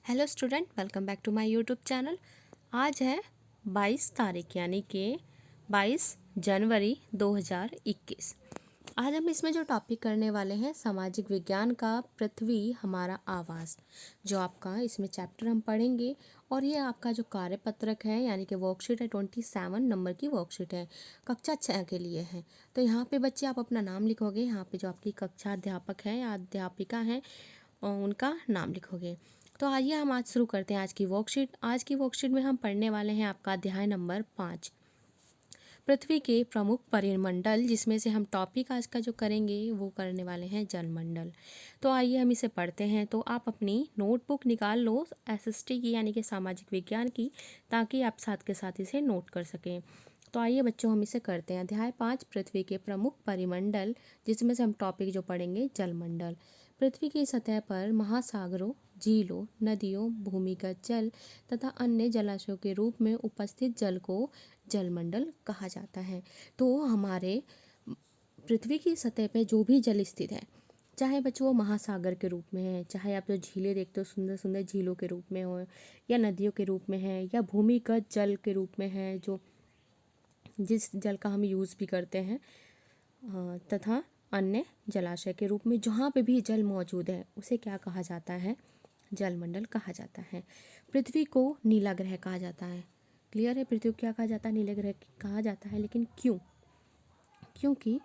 Hello student, welcome back to my YouTube channel. आज है 22 तारीख यानी कि 22 जनवरी 2021। आज हम इसमें जो टॉपिक करने वाले हैं सामाजिक विज्ञान का पृथ्वी हमारा आवास, जो आपका इसमें चैप्टर हम पढ़ेंगे। और ये आपका जो कार्यपत्रक है यानी कि वर्कशीट है, 27 नंबर की वर्कशीट है, कक्षा 6 के लिए है। तो यहाँ पे बच्चे आप अपना नाम लिखोगे, यहाँ पे जो आपकी कक्षा अध्यापक है या अध्यापिका है उनका नाम लिखोगे। तो आइए हम आज शुरू करते हैं आज की वर्कशीट। आज की वर्कशीट में हम पढ़ने वाले हैं आपका अध्याय नंबर 5, पृथ्वी के प्रमुख परिमंडल, जिसमें से हम टॉपिक आज का जो करेंगे वो करने वाले हैं जलमंडल। तो आइए हम इसे पढ़ते हैं। तो आप अपनी नोटबुक निकाल लो एसएसटी की यानी कि सामाजिक विज्ञान की, ताकि आप साथ के साथ इसे नोट कर सकें। तो आइए बच्चों हम इसे करते हैं। अध्याय 5, पृथ्वी के प्रमुख परिमंडल, जिसमें से हम टॉपिक जो पढ़ेंगे जलमंडल। पृथ्वी की सतह पर महासागरों, झीलों, नदियों, भूमिगत जल तथा अन्य जलाशयों के रूप में उपस्थित जल को जलमंडल कहा जाता है। तो हमारे पृथ्वी की सतह पे जो भी जल स्थित है, चाहे बच्चों वो महासागर के रूप में है, चाहे आप जो झीलें देखते हो सुंदर सुंदर झीलों के रूप में हो, या नदियों के रूप में है, या भूमिगत जल के रूप में है, जो जिस जल का हम यूज़ भी करते हैं, तथा अन्य जलाशय के रूप में जहाँ पे भी जल मौजूद है उसे क्या कहा जाता है? जलमंडल कहा जाता है। पृथ्वी को नीला ग्रह कहा जाता है। क्लियर है? पृथ्वी को क्या कहा जाता है? नीले ग्रह कहा जाता है। लेकिन क्यों? क्योंकि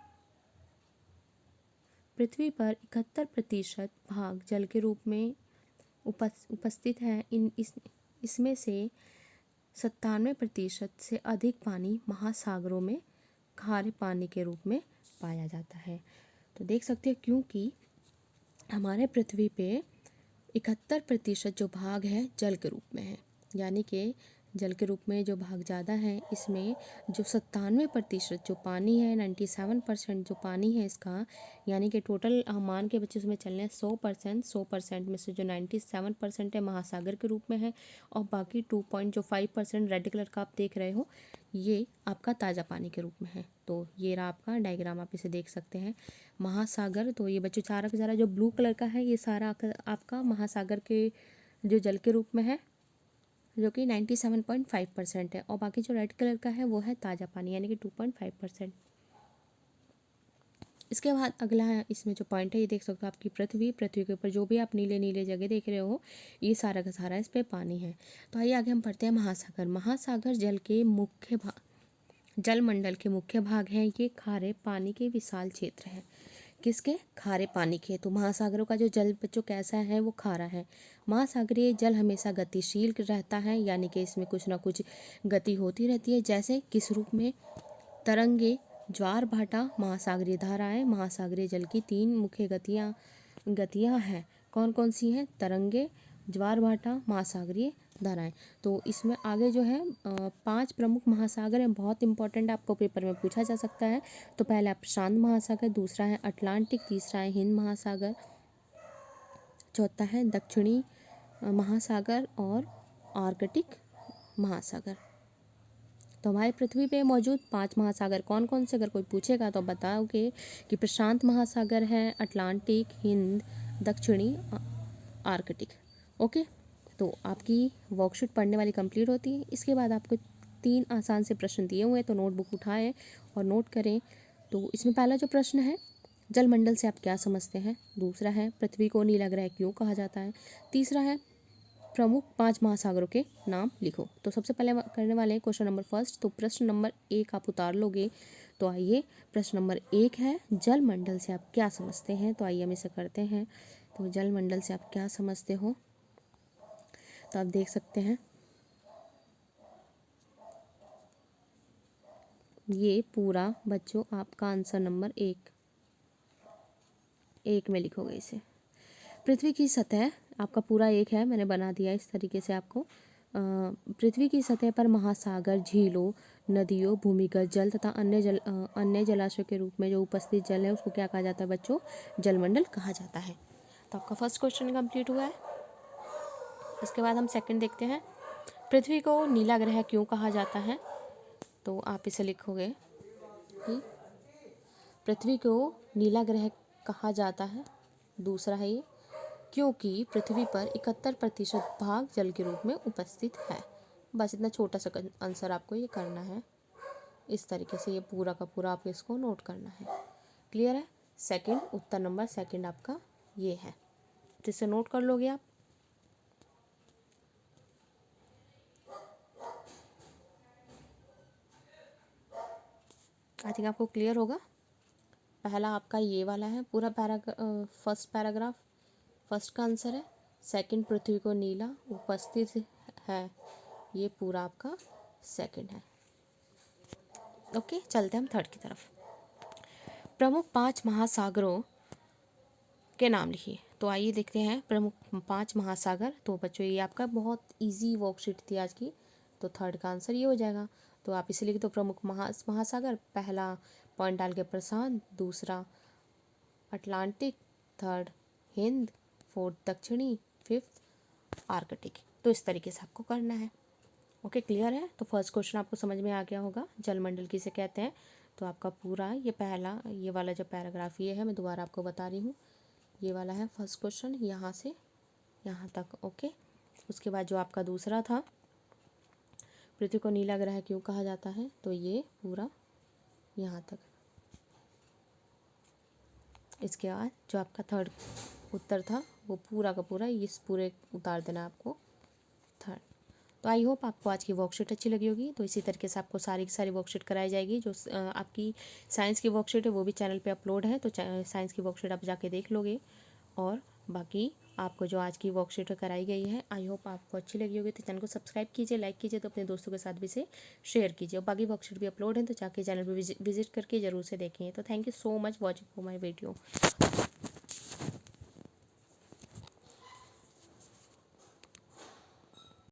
पृथ्वी पर 71% भाग जल के रूप में उपस्थित है। इसमें से 97% से अधिक पानी महासागरों में खारे पानी के रूप में पाया जाता है। तो देख सकते हैं क्योंकि हमारे पृथ्वी पे 71% जो भाग है जल के रूप में है, यानी कि जल के रूप में जो भाग ज़्यादा है, इसमें जो 97% जो पानी है, 97% जो पानी है इसका, यानी कि टोटल हम मान के बच्चे उसमें चल रहे हैं 100% में से जो 97% है महासागर के रूप में है, और बाकी 2.5% रेड कलर का आप देख रहे हो ये आपका ताज़ा पानी के रूप में है। तो ये रहा आपका डायग्राम, आप इसे देख सकते हैं। महासागर, तो ये बच्चों सारा का सारा जो ब्लू कलर का है ये सारा आपका महासागर के जो जल के रूप में है, जो कि 97.5% है, और बाकी जो रेड कलर का है वो है ताज़ा पानी यानी कि 2.5%। इसके बाद अगला है, इसमें जो पॉइंट है ये देख सकते हो आपकी पृथ्वी के ऊपर जो भी आप नीले नीले जगह देख रहे हो ये सारा का सारा इस पे पानी है। तो आइए आगे हम पढ़ते हैं महासागर। महासागर जलमंडल के मुख्य भाग हैं। ये खारे पानी के विशाल क्षेत्र हैं। किसके? खारे पानी के। तो महासागरों का जो जल बच्चों कैसा है? वो खारा है। महासागरीय जल हमेशा गतिशील रहता है, यानी कि इसमें कुछ ना कुछ गति होती रहती है। जैसे किस रूप में? तरंगे, ज्वार भाटा, महासागरीय धाराएं। महासागरीय जल की 3 मुख्य गतियाँ हैं। कौन कौन सी हैं? तरंगे, ज्वार भाटा, महासागरीय धाराएं। तो इसमें आगे जो है 5 प्रमुख महासागर हैं, बहुत इंपॉर्टेंट, आपको पेपर में पूछा जा सकता है। तो पहला प्रशांत महासागर, दूसरा है अटलांटिक, तीसरा है हिंद महासागर, चौथा है दक्षिणी महासागर और आर्कटिक महासागर। तो हमारी पृथ्वी पे मौजूद 5 महासागर कौन कौन से, अगर कोई पूछेगा तो बताओगे कि प्रशांत महासागर है, अटलांटिक, हिंद, दक्षिणी, आर्कटिक। ओके, तो आपकी वर्कशीट पढ़ने वाली कंप्लीट होती है। इसके बाद आपको 3 आसान से प्रश्न दिए हुए हैं, तो नोटबुक उठाएं और नोट करें। तो इसमें पहला जो प्रश्न है, जलमंडल से आप क्या समझते हैं? दूसरा है, पृथ्वी को नीला ग्रह क्यों कहा जाता है? तीसरा है, प्रमुख 5 महासागरों के नाम लिखो। तो सबसे पहले करने वाले हैं क्वेश्चन नंबर फर्स्ट। तो प्रश्न नंबर 1 आप उतार लोगे। तो आइए, प्रश्न नंबर 1 है, जलमंडल से आप क्या समझते हैं? तो आइए हम इसे करते हैं। तो जलमंडल से आप क्या समझते हो? तो आप देख सकते हैं ये पूरा बच्चों आपका आंसर नंबर 1 में लिखोगे इसे। पृथ्वी की सतह आपका पूरा 1 है, मैंने बना दिया इस तरीके से आपको। पृथ्वी की सतह पर महासागर, झीलों, नदियों, भूमिगत जल तथा अन्य जलाशयों के रूप में जो उपस्थित जल है उसको क्या कहा जाता है बच्चों? जलमंडल कहा जाता है। तो आपका फर्स्ट क्वेश्चन कंप्लीट हुआ है। इसके बाद हम सेकंड देखते हैं, पृथ्वी को नीला ग्रह क्यों कहा जाता है? तो आप इसे लिखोगे कि पृथ्वी को नीला ग्रह कहा जाता है। दूसरा है ये, क्योंकि पृथ्वी पर 71% भाग जल के रूप में उपस्थित है। बस इतना छोटा सा आंसर आपको ये करना है। इस तरीके से ये पूरा का पूरा आपको इसको नोट करना है। क्लियर है? सेकंड, उत्तर नंबर सेकंड आपका ये है, तो इसे नोट कर लोगे आप। आई थिंक आपको क्लियर होगा। पहला आपका ये वाला है पूरा फर्स्ट पैराग्राफ, फर्स्ट का आंसर है। सेकंड, पृथ्वी को नीला उपस्थित है, ये पूरा आपका सेकंड है। ओके, चलते हैं हम थर्ड की तरफ। प्रमुख 5 महासागरों के नाम लिखिए। तो आइए देखते हैं प्रमुख 5 महासागर। तो बच्चों ये आपका बहुत इजी वर्कशीट थी आज की, तो थर्ड का आंसर ये हो जाएगा। तो आप इसे लिख दो, प्रमुख महासागर। पहला पॉइंट डाल के प्रशांत, दूसरा अटलांटिक, थर्ड हिंद, फोर्थ दक्षिणी, फिफ्थ आर्कटिक। तो इस तरीके से आपको करना है। ओके, क्लियर है? तो फर्स्ट क्वेश्चन आपको समझ में आ गया होगा, जलमंडल किसे कहते हैं। तो आपका पूरा ये पहला ये वाला जो पैराग्राफ ये है, मैं दोबारा आपको बता रही हूँ, ये वाला है फर्स्ट क्वेश्चन, यहाँ से यहाँ तक। ओके, उसके बाद जो आपका दूसरा था, पृथ्वी को नीला ग्रह क्यों कहा जाता है, तो ये पूरा यहाँ तक। इसके बाद जो आपका थर्ड उत्तर था, वो पूरा का पूरा इस पूरे उतार देना आपको थर्ड। तो आई होप आपको आज की वर्कशीट अच्छी लगी होगी। तो इसी तरीके से आपको सारी की सारी वर्कशीट कराई जाएगी। जो आपकी साइंस की वर्कशीट है वो भी चैनल पे अपलोड है, तो साइंस की वर्कशीट आप जाके देख लोगे। और बाकी आपको जो आज की वर्कशीट कराई गई है, आई होप आपको अच्छी लगी होगी। तो चैनल को सब्सक्राइब कीजिए, लाइक कीजिए, तो अपने दोस्तों के साथ भी इसे शेयर कीजिए। और बाकी वर्कशीट भी अपलोड है, तो जाके चैनल पर विजिट करके ज़रूर से देखें। तो thank you so much watching for my video.